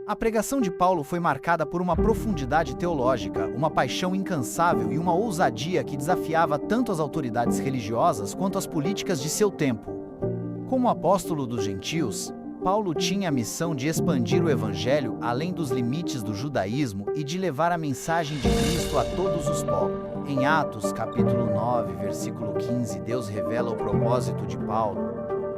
A pregação de Paulo foi marcada por uma profundidade teológica, uma paixão incansável e uma ousadia que desafiava tanto as autoridades religiosas quanto as políticas de seu tempo. Como apóstolo dos gentios, Paulo tinha a missão de expandir o evangelho além dos limites do judaísmo e de levar a mensagem de Cristo a todos os povos. Em Atos, capítulo 9, versículo 15, Deus revela o propósito de Paulo.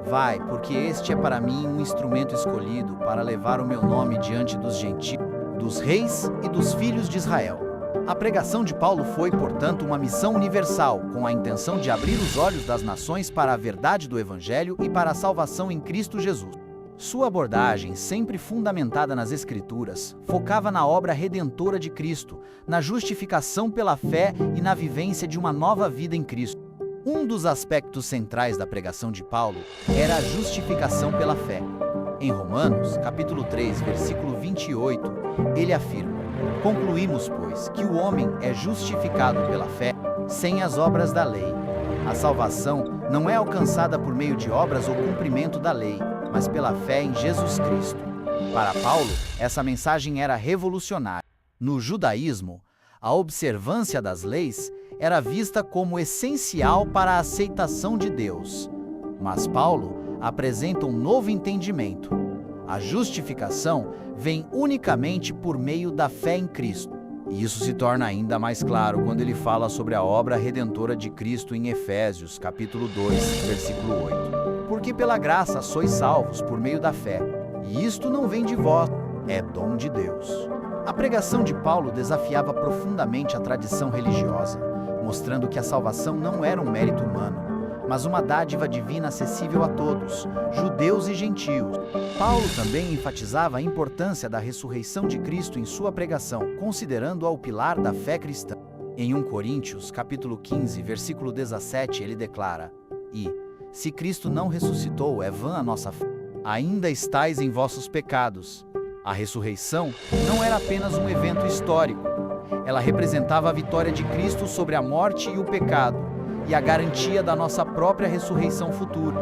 Vai, porque este é para mim um instrumento escolhido para levar o meu nome diante dos gentios, dos reis e dos filhos de Israel. A pregação de Paulo foi, portanto, uma missão universal, com a intenção de abrir os olhos das nações para a verdade do Evangelho e para a salvação em Cristo Jesus. Sua abordagem, sempre fundamentada nas Escrituras, focava na obra redentora de Cristo, na justificação pela fé e na vivência de uma nova vida em Cristo. Um dos aspectos centrais da pregação de Paulo era a justificação pela fé. Em Romanos, capítulo 3, versículo 28, ele afirma: concluímos, pois, que o homem é justificado pela fé, sem as obras da lei. A salvação não é alcançada por meio de obras ou cumprimento da lei, mas pela fé em Jesus Cristo. Para Paulo, essa mensagem era revolucionária. No judaísmo, a observância das leis era vista como essencial para a aceitação de Deus. Mas Paulo apresenta um novo entendimento. A justificação vem unicamente por meio da fé em Cristo. E isso se torna ainda mais claro quando ele fala sobre a obra redentora de Cristo em Efésios, capítulo 2, versículo 8. Porque pela graça sois salvos por meio da fé, e isto não vem de vós, é dom de Deus. A pregação de Paulo desafiava profundamente a tradição religiosa, mostrando que a salvação não era um mérito humano, mas uma dádiva divina acessível a todos, judeus e gentios. Paulo também enfatizava a importância da ressurreição de Cristo em sua pregação, considerando-a o pilar da fé cristã. Em 1 Coríntios, capítulo 15, versículo 17, ele declara: E, se Cristo não ressuscitou, é vã a nossa fé. Ainda estais em vossos pecados. A ressurreição não era apenas um evento histórico. Ela representava a vitória de Cristo sobre a morte e o pecado, e a garantia da nossa própria ressurreição futura.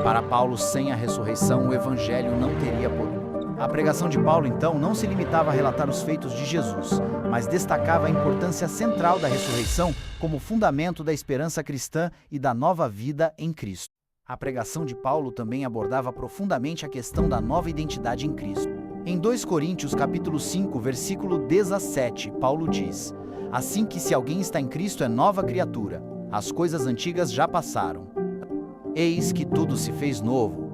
Para Paulo, sem a ressurreição, o Evangelho não teria poder. A pregação de Paulo, então, não se limitava a relatar os feitos de Jesus, mas destacava a importância central da ressurreição como fundamento da esperança cristã e da nova vida em Cristo. A pregação de Paulo também abordava profundamente a questão da nova identidade em Cristo. Em 2 Coríntios, capítulo 5, versículo 17, Paulo diz: assim que se alguém está em Cristo é nova criatura, as coisas antigas já passaram. Eis que tudo se fez novo.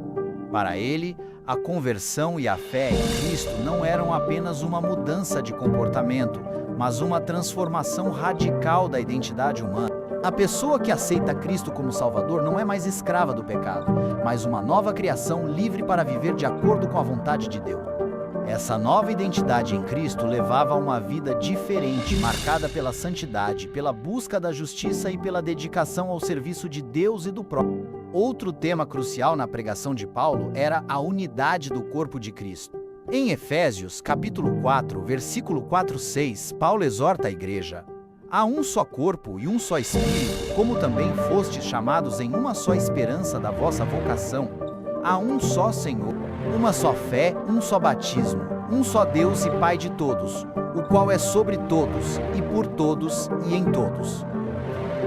Para ele, a conversão e a fé em Cristo não eram apenas uma mudança de comportamento, mas uma transformação radical da identidade humana. A pessoa que aceita Cristo como Salvador não é mais escrava do pecado, mas uma nova criação livre para viver de acordo com a vontade de Deus. Essa nova identidade em Cristo levava a uma vida diferente, marcada pela santidade, pela busca da justiça e pela dedicação ao serviço de Deus e do próximo. Outro tema crucial na pregação de Paulo era a unidade do corpo de Cristo. Em Efésios, capítulo 4, versículo 4-6, Paulo exorta a igreja: há um só corpo e um só Espírito, como também fostes chamados em uma só esperança da vossa vocação. Há um só Senhor, uma só fé, um só batismo, um só Deus e Pai de todos, o qual é sobre todos, e por todos, e em todos.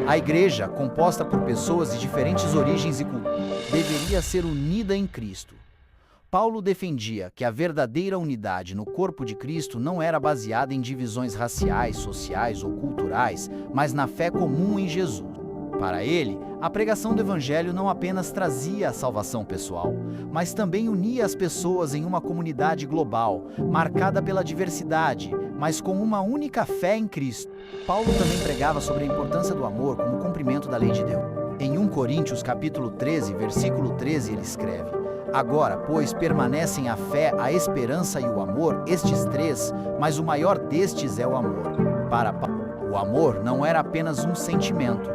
A igreja, composta por pessoas de diferentes origens e culturas, deveria ser unida em Cristo. Paulo defendia que a verdadeira unidade no corpo de Cristo não era baseada em divisões raciais, sociais ou culturais, mas na fé comum em Jesus. Para ele, a pregação do Evangelho não apenas trazia a salvação pessoal, mas também unia as pessoas em uma comunidade global, marcada pela diversidade, mas com uma única fé em Cristo. Paulo também pregava sobre a importância do amor como cumprimento da lei de Deus. Em 1 Coríntios capítulo 13, versículo 13, ele escreve: agora, pois, permanecem a fé, a esperança e o amor, estes três, mas o maior destes é o amor. Para Paulo, o amor não era apenas um sentimento,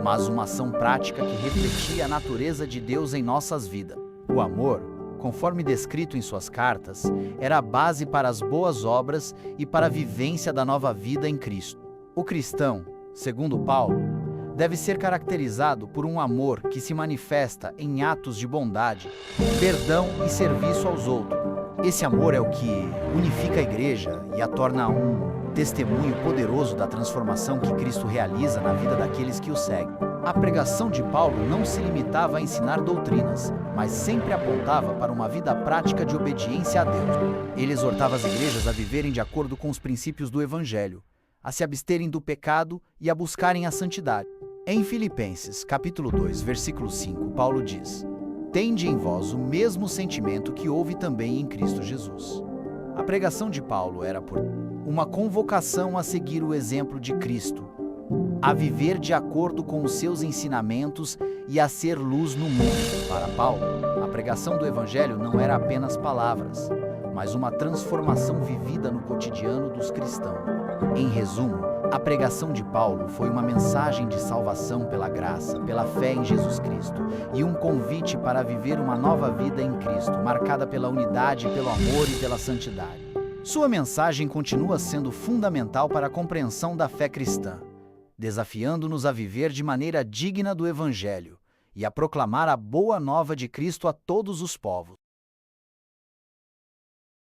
mas uma ação prática que refletia a natureza de Deus em nossas vidas. O amor, conforme descrito em suas cartas, era a base para as boas obras e para a vivência da nova vida em Cristo. O cristão, segundo Paulo, deve ser caracterizado por um amor que se manifesta em atos de bondade, perdão e serviço aos outros. Esse amor é o que unifica a igreja e a torna um testemunho poderoso da transformação que Cristo realiza na vida daqueles que o seguem. A pregação de Paulo não se limitava a ensinar doutrinas, mas sempre apontava para uma vida prática de obediência a Deus. Ele exortava as igrejas a viverem de acordo com os princípios do Evangelho, a se absterem do pecado e a buscarem a santidade. Em Filipenses, capítulo 2, versículo 5, Paulo diz: "Tende em vós o mesmo sentimento que houve também em Cristo Jesus." A pregação de Paulo era por uma convocação a seguir o exemplo de Cristo, a viver de acordo com os seus ensinamentos e a ser luz no mundo. Para Paulo, a pregação do Evangelho não era apenas palavras, mas uma transformação vivida no cotidiano dos cristãos. Em resumo, a pregação de Paulo foi uma mensagem de salvação pela graça, pela fé em Jesus Cristo, e um convite para viver uma nova vida em Cristo, marcada pela unidade, pelo amor e pela santidade. Sua mensagem continua sendo fundamental para a compreensão da fé cristã, desafiando-nos a viver de maneira digna do Evangelho e a proclamar a boa nova de Cristo a todos os povos.